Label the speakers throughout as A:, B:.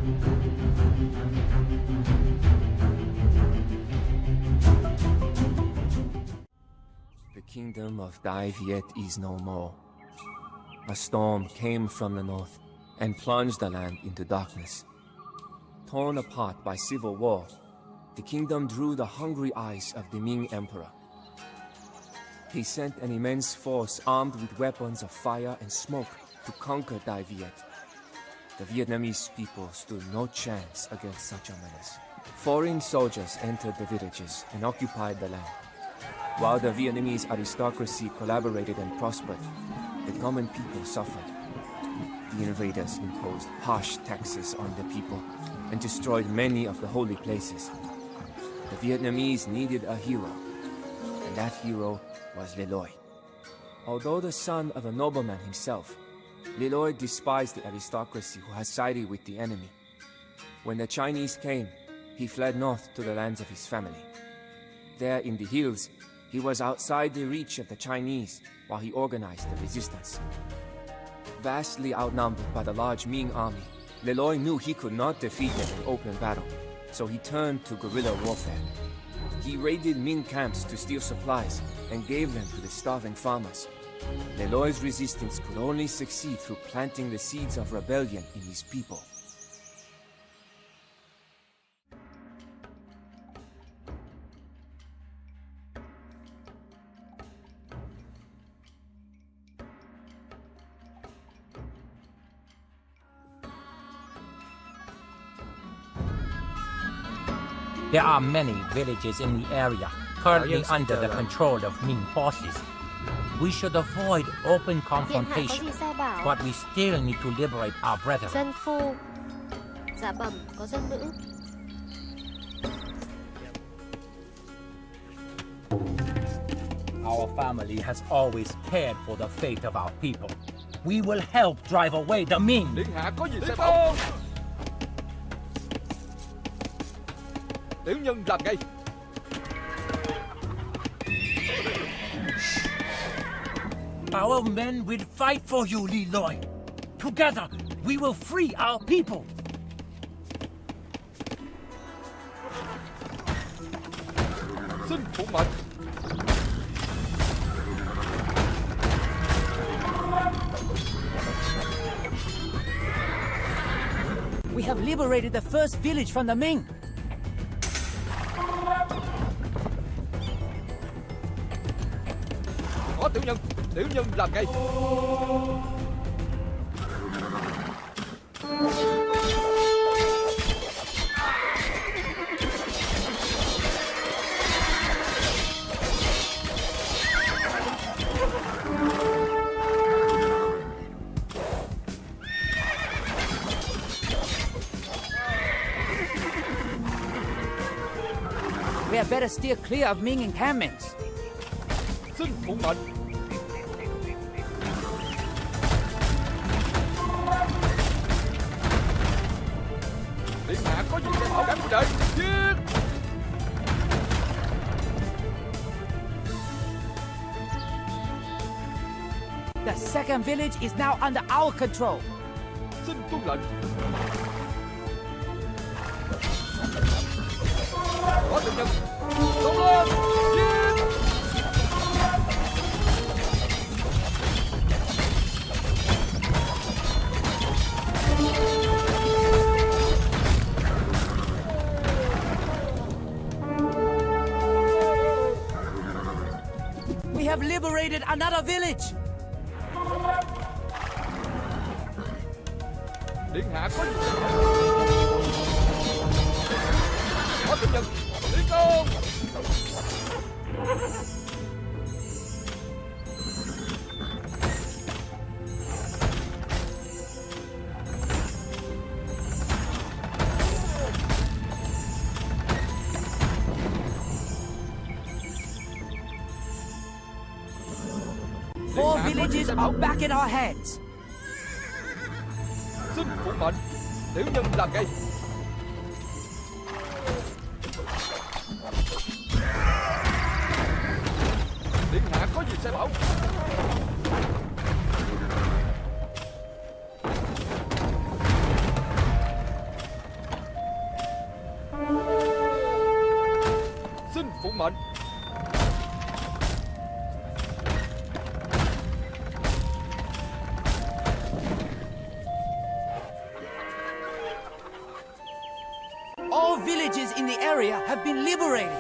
A: The kingdom of Dai Viet is no more. A storm came from the north and plunged the land into darkness. Torn apart by civil war, the kingdom drew the hungry eyes of the Ming emperor. He sent an immense force armed with weapons of fire and smoke to conquer Dai Viet. The Vietnamese people stood no chance against such a menace. Foreign soldiers entered the villages and occupied the land. While the Vietnamese aristocracy collaborated and prospered, the common people suffered. The invaders imposed harsh taxes on the people and destroyed many of the holy places. The Vietnamese needed a hero, and that hero was Le Loi. Although the son of a nobleman himself, Le Loi despised the aristocracy who had sided with the enemy. When the Chinese came, he fled north to the lands of his family. There in the hills, he was outside the reach of the Chinese while he organized the resistance. Vastly outnumbered by the large Ming army, Le Loi knew he could not defeat them in open battle, so he turned to guerrilla warfare. He raided Ming camps to steal supplies and gave them to the starving farmers. Le Loi's resistance could only succeed through planting the seeds of rebellion in his people.
B: There are many villages in the area currently under the control of Ming forces. We should avoid open confrontation, but we still need to liberate our brethren.
C: Dân phu. Dạ bẩm, có dân nữ.
B: Our family has always cared for the fate of our people. We will help drive away the Ming.
D: Điện hạ có gì sai không? Tiểu nhân làm ngay.
B: Our men will fight for you, Le Loi. Together, we will free our people.
D: Xin phụ mệnh.
E: We have liberated the first village from the Ming.
D: Có tiểu nhân làm ngay.
E: We had better steer clear of Ming encampments.
D: Xin phụ mệnh. Điện hạ có gì sẽ bảo đảm đợi. Giết!
E: The second village is now under our control.
D: Xin tuân lệnh. Có tiểu nhân. Xông lên! Giết!
E: We have liberated another village.
D: Điện hạ có gì sẽ bảo. Có tiểu nhân. Tiến công!
E: Four villages are back in our hands.
D: Xin phụ mệnh. Tiểu nhân làm ngay. Điện hạ có gì sai bảo. Tuân mệnh.
E: All villages in the area have been liberated.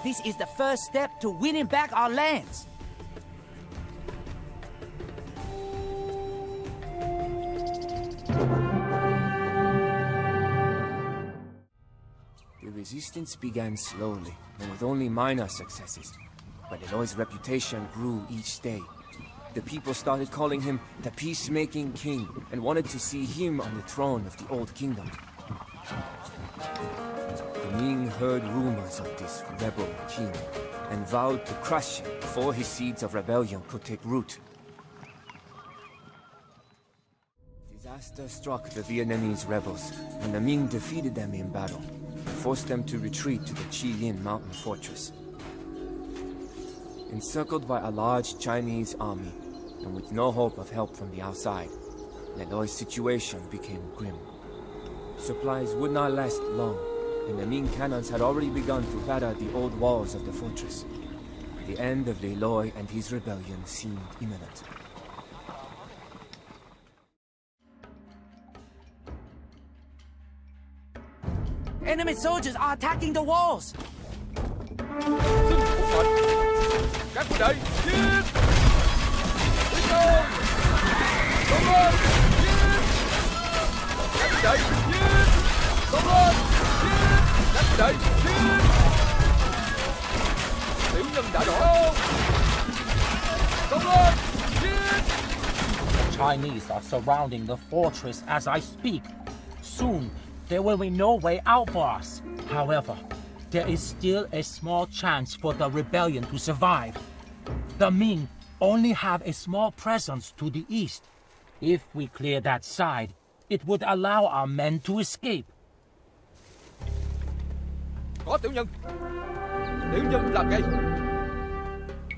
E: This is the first step to winning back our lands.
A: The resistance began slowly, and with only minor successes. But Eloy's reputation grew each day. The people started calling him the peacemaking king, and wanted to see him on the throne of the old kingdom. The Ming heard rumors of this rebel king, and vowed to crush him before his seeds of rebellion could take root. Disaster struck the Vietnamese rebels, and the Ming defeated them in battle, and forced them to retreat to the Chi Lin mountain fortress. Encircled by a large Chinese army, and with no hope of help from the outside, Leloy's situation became grim. Supplies would not last long, and the Ming cannons had already begun to batter the old walls of the fortress. The end of Leloy and his rebellion seemed imminent.
E: Enemy soldiers are attacking the walls.
D: Xin phục mệnh. Các huynh đệ, giết! Tiến công! Xông lên! Giết! Các huynh đệ, giết! Xông lên! Giết! Các huynh đệ, giết! Tiểu nhân đã đổ! Xông lên! Giết!
B: The Chinese are surrounding the fortress as I speak. Soon, there will be no way out for us. However, there is still a small chance for the rebellion to survive. The Ming only have a small presence to the east. If we clear that side, it would allow our men to escape.
D: Có tiểu nhân! Tiểu nhân làm ngay!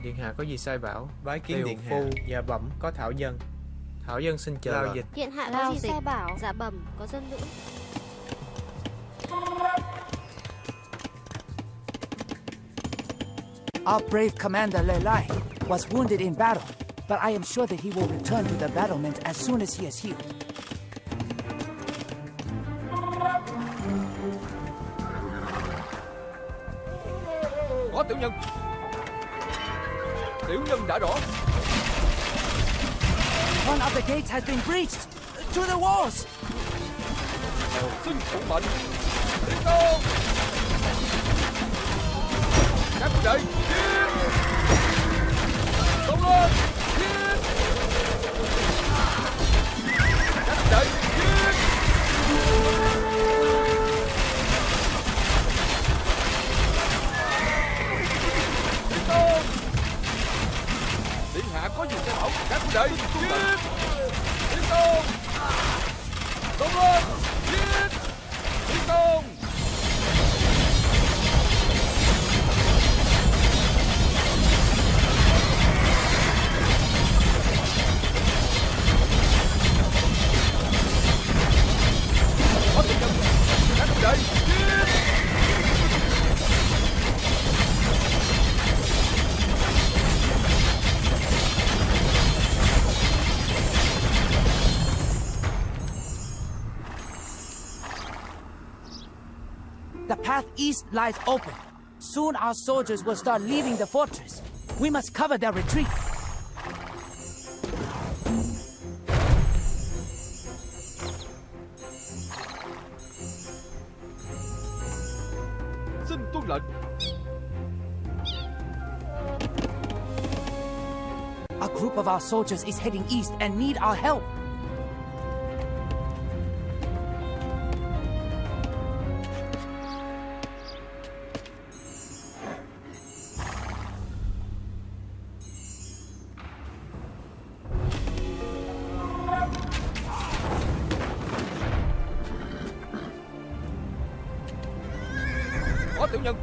F: Điện hạ có gì sai bảo? Bái kiến điện hạ. Dạ bẩm có thảo dân. Thảo dân xin chờ lao dịch.
C: Điện hạ có gì sai bảo? Dạ bẩm có dân nữ.
E: Our brave commander Le Lai was wounded in battle, but I am sure that he will return to the battlement as soon as he is healed.
D: Có tiểu nhân! Tiểu nhân đã đổ!
E: One of the gates has been breached! To the walls!
D: Xin phục mệnh! Tiến công! Các huynh đệ, giết! Xông lên! Giết! Các huynh đệ, giết! Tiến công! Điện hạ có gì sai bảo? Các huynh đệ, giết! Tiến công! Xông lên! Giết! Tiến công! Có tiểu nhân! Các huynh đệ, giết!
E: The path east lies open. Soon our soldiers will start leaving the fortress. We must cover their retreat.
D: Xin tuân lệnh!
E: A group of our soldiers is heading east and need our help.
D: Có tiểu nhân!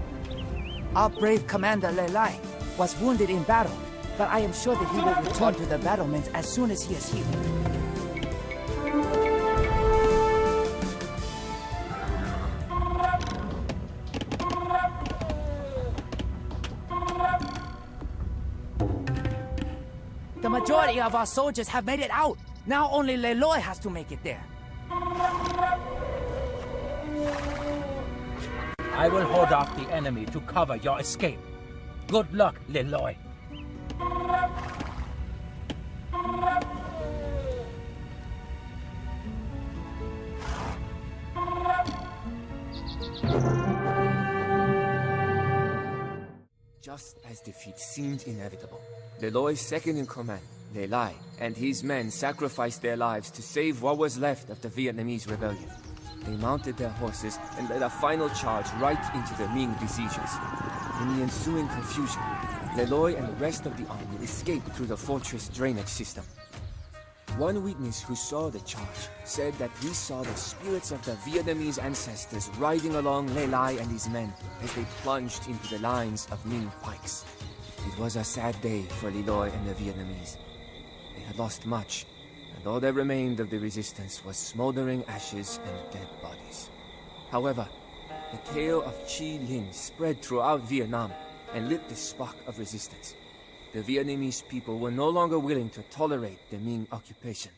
E: Our brave commander Le Lai was wounded in battle, but I am sure that he will return to the battlement as soon as he is healed. majority of our soldiers have made it out. Now only Leloy has to make it there.
B: I will hold off the enemy to cover your escape. Good luck, Leloy.
A: Just as defeat seemed inevitable, Leloy's second in command, Lelai, and his men sacrificed their lives to save what was left of the Vietnamese rebellion. They mounted their horses and led a final charge right into the Ming besiegers. In the ensuing confusion, Leloy and the rest of the army escaped through the fortress drainage system. One witness who saw the charge said that he saw the spirits of the Vietnamese ancestors riding along Lelai and his men as they plunged into the lines of Ming pikes. It was a sad day for Leloy and the Vietnamese. They had lost much, and all that remained of the resistance was smoldering ashes and dead bodies. However, the tale of Chi Linh spread throughout Vietnam and lit the spark of resistance. The Vietnamese people were no longer willing to tolerate the Ming occupation.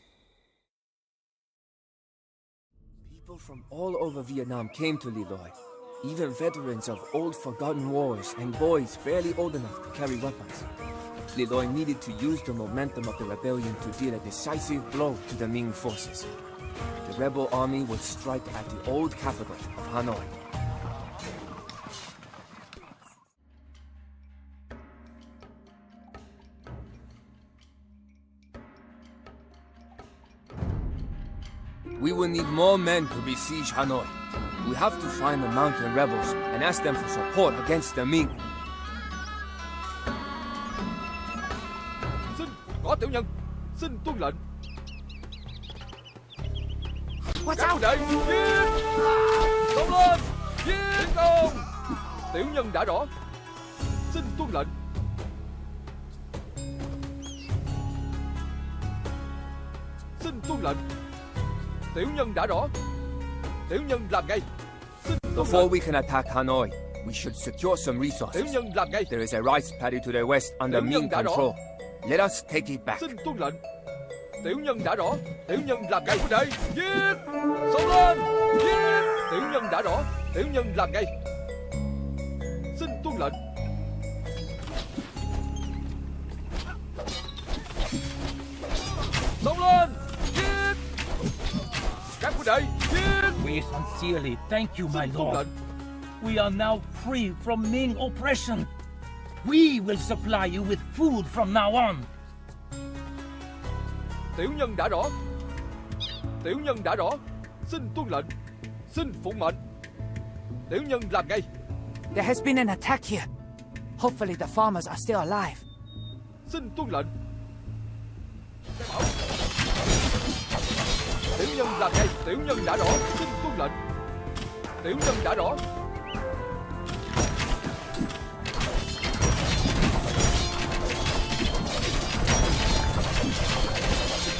A: People from all over Vietnam came to Leloy, even veterans of old forgotten wars and boys barely old enough to carry weapons. Leloy needed to use the momentum of the rebellion to deal a decisive blow to the Ming forces. The rebel army would strike at the old capital of Hanoi. We will need more men to besiege Hanoi. We have to find the mountain rebels and ask them for support against the Ming.
D: Xin có tiểu nhân, xin tuân lệnh. Các huynh đệ, giết! Xông lên, giết! Tiến công! Tiểu nhân đã rõ. Xin tuân lệnh. Xin tuân lệnh. Tiểu nhân đã rõ. Tiểu nhân làm ngay.
A: Before we can attack Hanoi, we should secure some resources.
D: Tiểu nhân làm ngay.
A: There is a rice paddy to the west under Ming control. Let us take it back.
D: Xin tuân lệnh. Tiểu nhân đã rõ. Tiểu nhân làm ngay. Huynh đệ, giết! Xông lên, giết! Tiểu nhân đã rõ. Tiểu nhân làm ngay. Xin tuân lệnh. Xông lên, giết! Các huynh đệ, giết!
B: We sincerely thank you, my lord. We are now free from Ming oppression. We will supply you with food from now on.
D: Tiểu nhân đã rõ. Tiểu nhân đã rõ. Xin tuân lệnh. Xin phụng mệnh. Tiểu nhân làm ngay.
E: There has been an attack here. Hopefully the farmers are still alive.
D: Xin tuân lệnh. Tiểu nhân làm ngay. Tiểu nhân đã rõ. Xin tuân lệnh. Tiểu nhân đã rõ.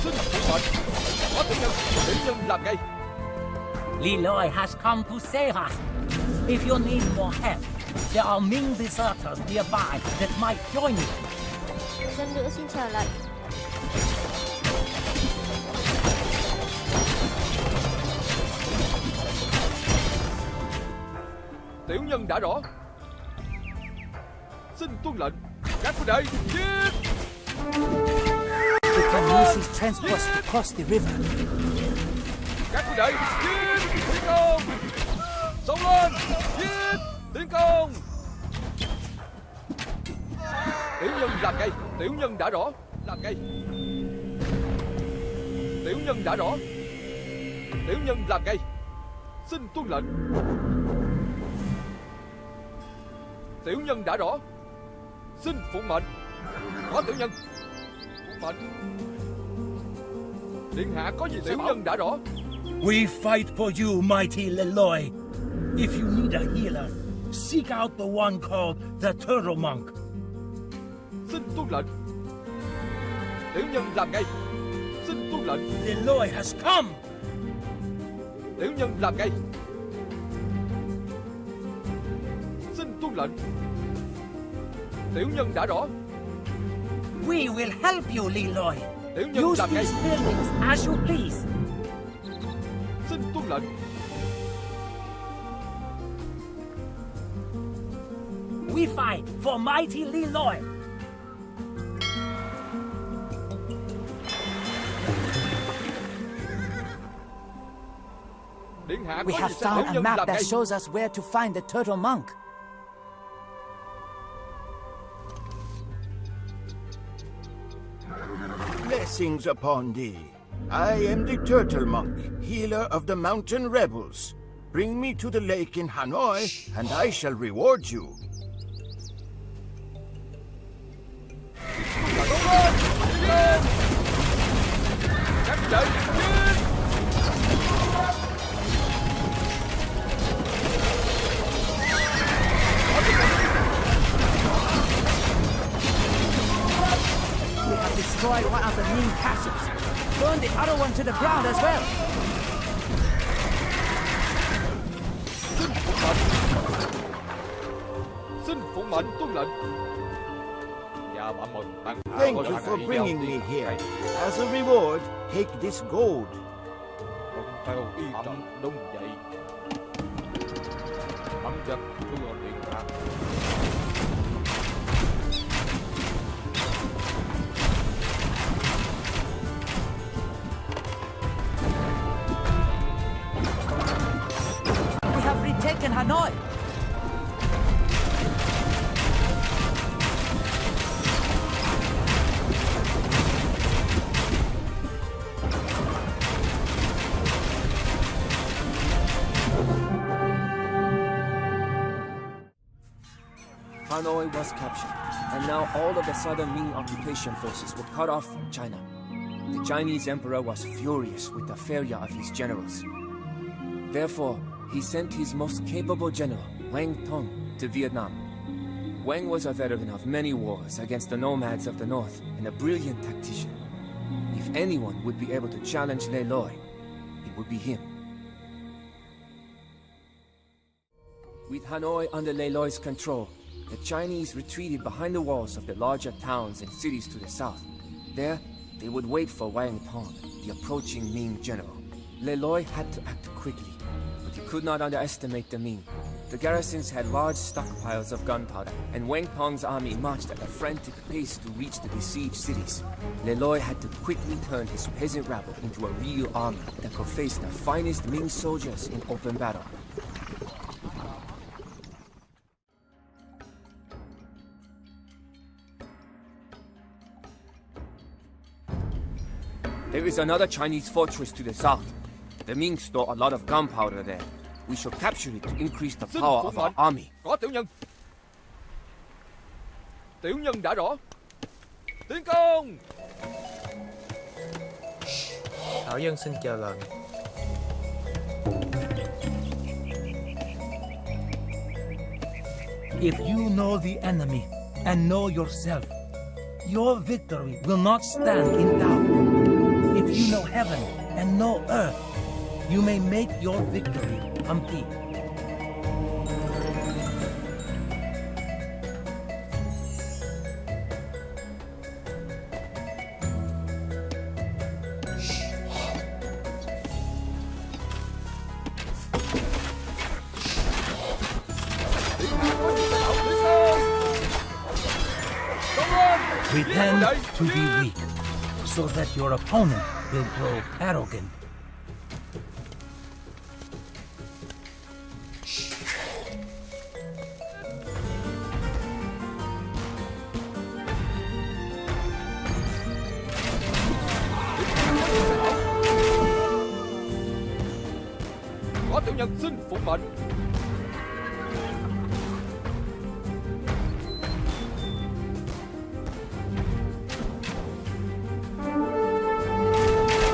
D: Xin phụng mệnh. Có tiểu nhân. Tiểu nhân làm ngay.
B: Leloy has come to save us. If you need more help, there are Ming deserters nearby that might join you.
C: Dân nữ xin chờ lệnh.
D: Tiểu nhân đã rõ. Xin tuân lệnh. Các huynh đệ, giết!
E: We can use these transports to cross the river.
D: Các huynh đệ, giết! Tiến công! Xông lên! Giết! Tiến công! Tiểu nhân làm ngay. Tiểu nhân đã rõ. Làm ngay. Tiểu nhân đã rõ. Tiểu nhân làm ngay. Xin tuân lệnh. Tiểu nhân đã rõ. Xin phụng mệnh. Có tiểu nhân. Phụng mệnh. Điện hạ có gì tiểu nhân đã rõ.
B: We fight for you, mighty Leloy. If you need a healer, seek out the one called the Turtle Monk.
D: Xin tuân lệnh. Tiểu nhân làm ngay. Xin tuân lệnh.
B: Leloy has come.
D: Tiểu nhân làm ngay. Xin tuân lệnh. Tiểu nhân đã rõ.
B: We will help you, Leroy.
D: Tiểu nhân
B: Use
D: làm ngay.
B: these buildings as you please.
D: Xin tuân lệnh.
B: We fight for mighty Leroy.
D: Điện hạ
E: We
D: có
E: have
D: gì sao
E: found
D: tiểu
E: a
D: nhân
E: map
D: làm
E: that
D: ngay.
E: shows us where to find the turtle monk.
G: Blessings upon thee. I am the turtle monk, healer of the mountain rebels. Bring me to the lake in Hanoi, and I shall reward you.
D: Các vị chiến.
E: We have destroyed one of the Ming castles. Burn the other one to the ground as well.
D: Xin phụng mệnh tuân lệnh. Dạ bạn mừng tăng hạ
G: Thank
D: có
G: you
D: sẵn
G: for
D: ý
G: bringing
D: giao
G: me
D: tiên
G: here.
D: này.
G: As a reward, take this gold.
D: Không theo ý tâm đúng vậy. Bắn giật thưa điện hạ.
E: We have retaken Hanoi.
A: Hanoi was captured, and now all of the southern Ming occupation forces were cut off from China. The Chinese emperor was furious with the failure of his generals. Therefore, he sent his most capable general, Wang Tong, to Vietnam. Wang was a veteran of many wars against the nomads of the north and a brilliant tactician. If anyone would be able to challenge Le Loi, it would be him. With Hanoi under Le Loi's control, the Chinese retreated behind the walls of the larger towns and cities to the south. There, they would wait for Wang Tong, the approaching Ming general. Le Loi had to act quickly, but he could not underestimate the Ming. The garrisons had large stockpiles of gunpowder, and Wang Tong's army marched at a frantic pace to reach the besieged cities. Le Loi had to quickly turn his peasant rabble into a real army that could face the finest Ming soldiers in open battle. There is another Chinese fortress to the south. The Ming store a lot of gunpowder there. We shall capture it to increase the
D: Xin
A: power
D: phụng
A: of our
D: mệnh.
A: army.
D: Có tiểu nhân. Tiểu nhân đã rõ. Tiến công.
F: Thảo dân xin chờ lệnh.
B: If you know the enemy and know yourself, your victory will not stand in doubt. If you know heaven and know earth, you may make your victory complete. Pretend to be weak, so that your opponent will grow arrogant.
D: Có tiểu nhân xin phụng mệnh.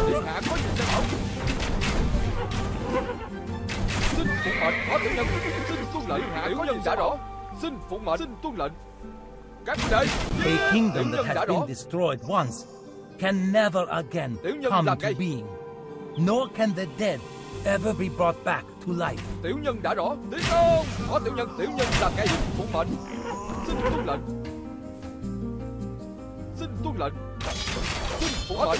D: Điện hạ có gì sẽ bảo. Xin phụng mệnh. Có tiểu nhân xin tuân lệnh. Điện hạ có gì đã rõ. Xin phụng mệnh. Xin tuân lệnh. Các đệ.
B: A kingdom
D: Tiểu
B: that
D: nhân đã
B: has
D: rõ.
B: been destroyed once can never again
D: Tiểu nhân
B: come
D: làm
B: to
D: ngay.
B: being, nor can the dead ever be brought back to life.
D: Tiểu nhân đã rõ. Tiến công. Có tiểu nhân làm ngay. Phụng mệnh. Xin tuân lệnh. xin tuân lệnh. Xin phụ mệnh.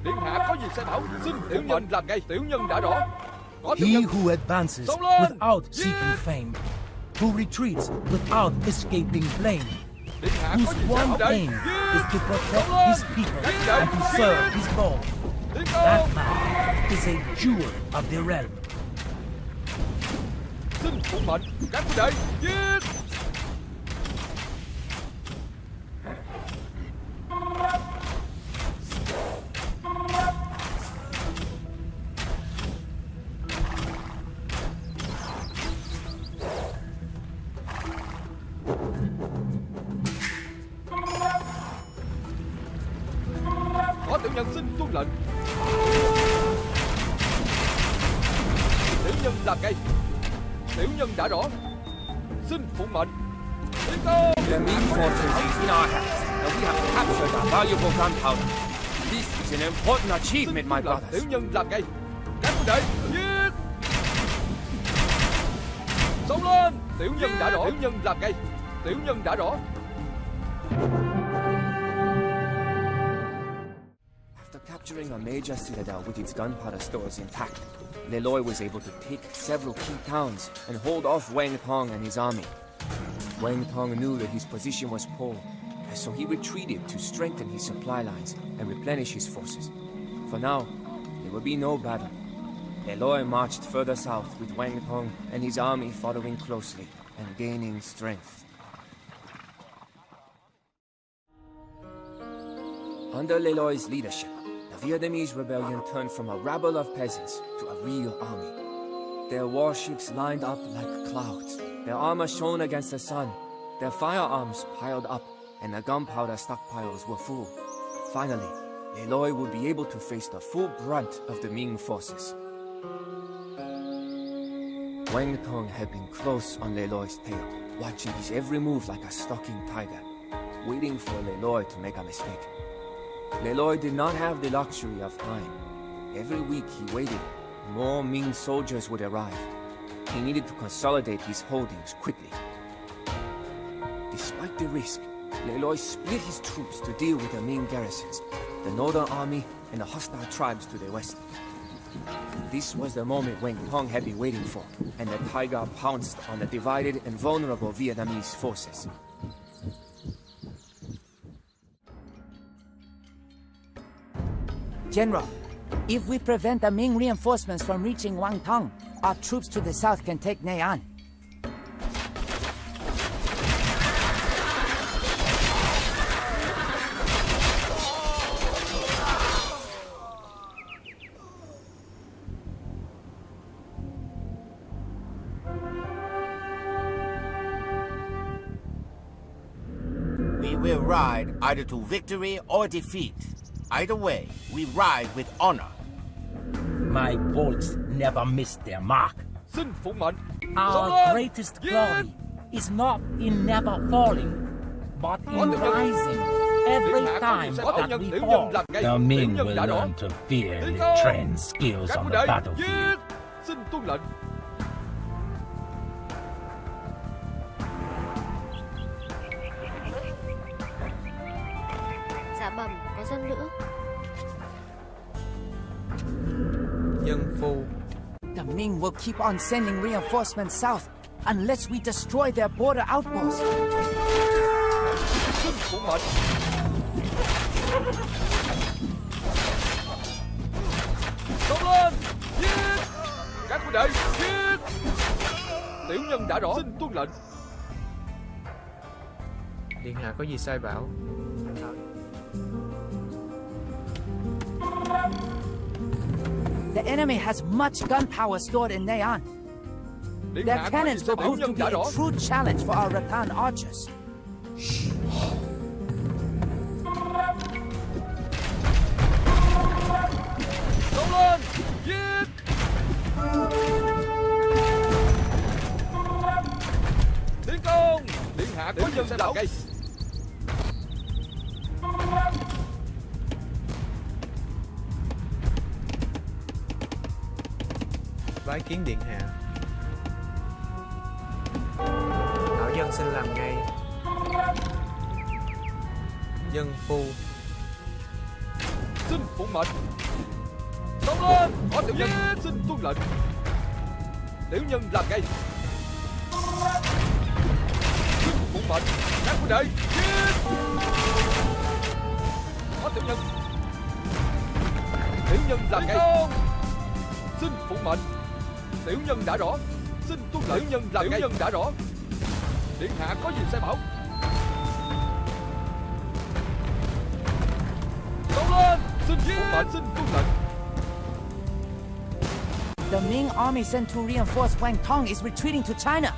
D: Điện hạ có gì sai bảo, xin tiểu nhân làm ngay. Tiểu nhân đã rõ.
H: He who advances without seeking fame, who retreats without escaping blame, whose one aim is to protect his people and to serve his lord. That man is a jewel of the realm.
D: Xin phụ mệnh các huynh đệ, giết! Có tiểu nhân xin tuân lệnh. Tiểu nhân làm ngay. Tiểu nhân đã rõ. Xin phụ mệnh. Tiến công!
A: The Ming fortress is in our hands, and we have captured our valuable gunpowder. This is an important achievement, my brothers.
D: Tiểu nhân làm ngay. Các huynh đệ, giết! Xông lên! Tiểu nhân đã rõ. Tiểu nhân làm ngay. Tiểu nhân đã rõ.
A: After capturing a major citadel with its gunpowder stores intact, Leloy was able to take several key towns and hold off Wang Tong and his army. Wang Tong knew that his position was poor, and so he retreated to strengthen his supply lines and replenish his forces. For now, there would be no battle. Leloy marched further south with Wang Tong and his army following closely and gaining strength. Under Leloy's leadership, the Vietnamese rebellion turned from a rabble of peasants to a real army. Their warships lined up like clouds, their armor shone against the sun, their firearms piled up, and their gunpowder stockpiles were full. Finally, Leloy would be able to face the full brunt of the Ming forces. Wang Tong had been close on Leloy's tail, watching his every move like a stalking tiger, waiting for Leloy to make a mistake. Leloy did not have the luxury of time. Every week he waited, more Ming soldiers would arrive. He needed to consolidate his holdings quickly. Despite the risk, Leloy split his troops to deal with the Ming garrisons, the northern army, and the hostile tribes to the west. This was the moment Wang Tong had been waiting for, and the tiger pounced on the divided and vulnerable Vietnamese forces.
E: General, if we prevent the Ming reinforcements from reaching Wang Tong, our troops to the south can take Nha An.
G: We will ride either to victory or defeat. Either way, we ride with honor.
H: My bolts never miss their mark.
D: Xin phụ mệnh.
H: Our greatest glory is not in never falling, but in rising every time that we fall. The Ming will learn to fear the trained skills on the battlefield.
D: Xin tuân lệnh.
C: Dạ bẩm, có dân nữa.
F: Dân phu.
E: The Ming will keep on sending reinforcements south unless we destroy their border outposts.
D: Xin phụ mệnh. Xông lên, giết! Các huynh đệ, giết! Tiểu nhân đã rõ. Xin tuân lệnh.
F: Điện hạ có gì sai bảo?
E: The enemy has much gunpowder stored in Nha An. Their cannons will prove to be a true challenge for our rattan archers.
D: Xông lên, giết! Tiến công! Điện hạ có nhân làm ngay.
F: Bái kiến điện hạ. Thảo dân dân xin làm ngay. Dân phu.
D: Xin phụng mệnh. Xông lên. Có tiểu nhân xin tuân lệnh. Tiểu nhân làm ngay. Xin phụng mệnh. Các huynh đệ giết. Có tiểu nhân. Tiểu nhân làm ngay. Xin phụng mệnh. Tiểu nhân đã rõ. Xin tuân lệnh. Tiểu nhân làm ngay. Tiểu nhân đã rõ. Điện hạ có gì sai bảo. Xông lên. Xin phụng mệnh. Xin tuân lệnh.
E: The Ming army sent to reinforce Wang Tong is retreating to China.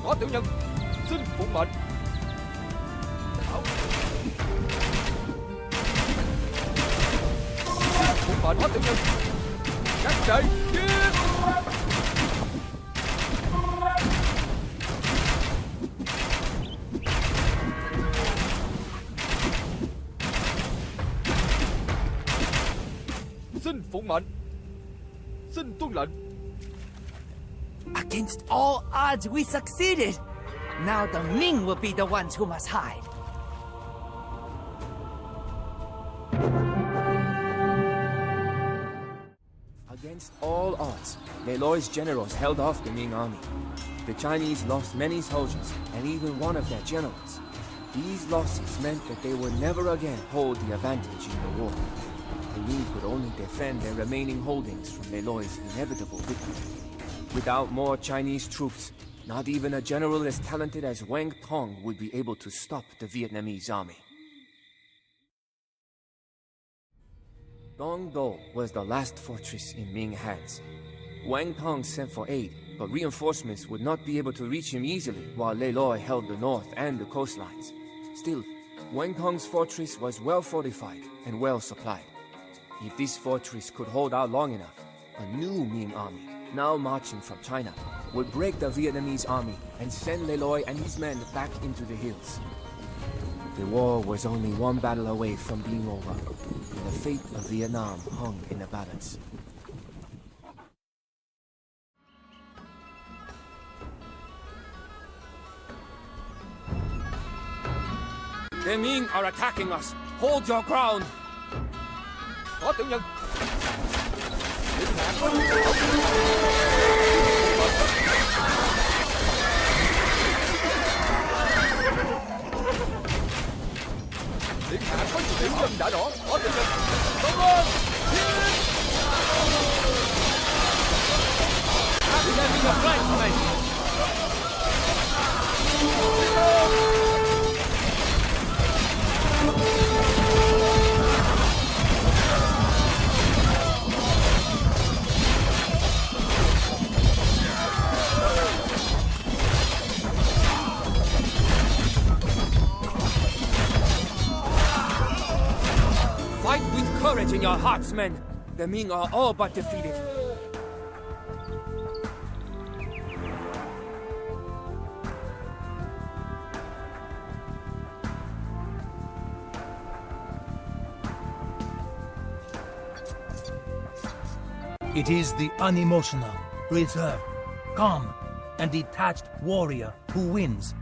D: Có tiểu nhân. Xin phụng mệnh. Xin phụng mệnh. Có tiểu nhân. Các đệ giết. Xin phụng mệnh. Xin tuân lệnh.
E: Against all odds, we succeeded. Now the Ming will be the ones who must hide.
A: Against all odds, Lê Lỗi generals held off the Ming army. The Chinese lost many soldiers and even one of their generals. These losses meant that they would never again hold the advantage in the war. The Ming could only defend their remaining holdings from Lê Lỗi inevitable victory. Without more Chinese troops, not even a general as talented as Wang Tong would be able to stop the Vietnamese army. Dong Do was the last fortress in Ming hands. Wang Tong sent for aid, but reinforcements would not be able to reach him easily while Lê Lỗi held the north and the coastlines. Still, Wang Tong's fortress was well fortified and well supplied. If this fortress could hold out long enough, a new Ming army, now marching from China, would break the Vietnamese army and send Lê Lỗi and his men back into the hills. The war was only one battle away from being over, and the fate of Vietnam hung in the balance. The Ming are attacking us! Hold your ground!
D: Có tiểu nhân. Điện hạ có tiểu nhân đã rõ. Có tiểu nhân. Xông lên.
A: Fight with courage in your hearts, men. The Ming are all but defeated.
H: It is the unemotional, reserved, calm, and detached warrior who wins,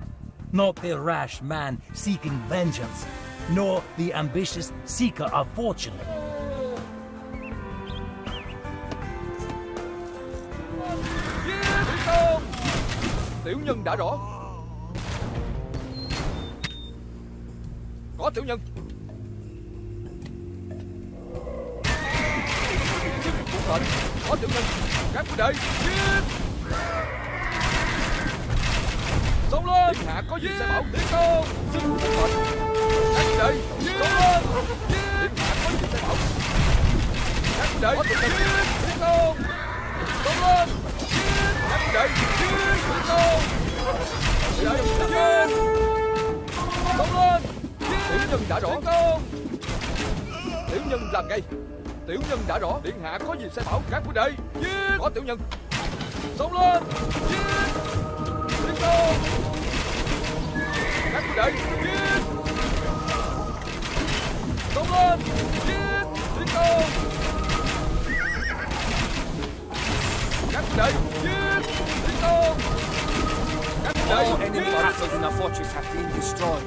H: not the rash man seeking vengeance, nor the ambitious seeker of fortune.
D: Tiểu nhân đã rõ. Có tiểu nhân. Phụ lệnh. Có tiểu nhân. Các huynh đệ giết. Xông lên. Điện hạ có gì sai bảo. Tiến công. Xin phụ lệnh. Các huynh đệ giết. Xông lên. Điện hạ có gì sai bảo. Các huynh đệ giết. Tiến công. Xông lên. Các huynh đệ giết. Tiến công. Giết. Xông lên. Tiểu nhân đã rõ. Tiến công. Tiểu nhân làm ngay. Tiểu nhân đã rõ. Điện hạ có gì sai bảo. Các huynh đệ giết. Có tiểu nhân. Xông lên. Giết. Tiến công. Các huynh đệ giết. Xông lên. Giết. Tiến công. Các huynh đệ giết. Tiến công. Các huynh
A: All enemy castles in the fortress have been destroyed.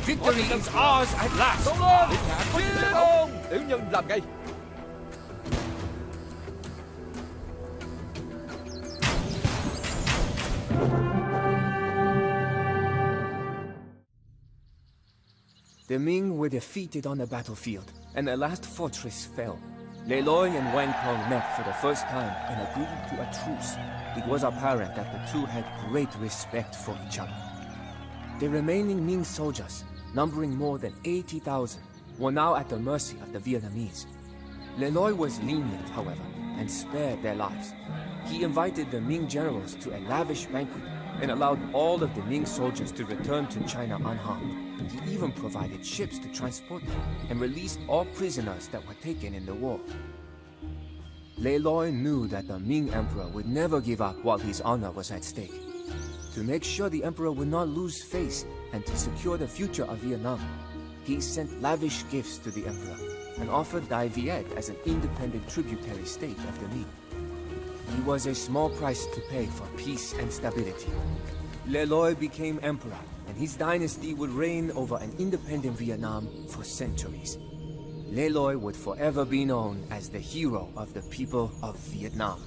A: Victory is ours at last.
D: Xông lên! Điện hạ có gì sai không? Tiểu nhân làm ngay.
A: The Ming were defeated on the battlefield, and the last fortress fell. Lê Loi and Wang Peng met for the first time and agreed to a truce. It was apparent that the two had great respect for each other. The remaining Ming soldiers, numbering more than 80,000, were now at the mercy of the Vietnamese. Lê Loi was lenient, however, and spared their lives. He invited the Ming generals to a lavish banquet and allowed all of the Ming soldiers to return to China unharmed. He even provided ships to transport them and released all prisoners that were taken in the war. Lê Loi knew that the Ming emperor would never give up while his honor was at stake. To make sure the emperor would not lose face and to secure the future of Vietnam, he sent lavish gifts to the emperor and offered Dai Viet as an independent tributary state of the Ming. It was a small price to pay for peace and stability. Lê Loi became emperor, and his dynasty would reign over an independent Vietnam for centuries. Lê Loi would forever be known as the hero of the people of Vietnam.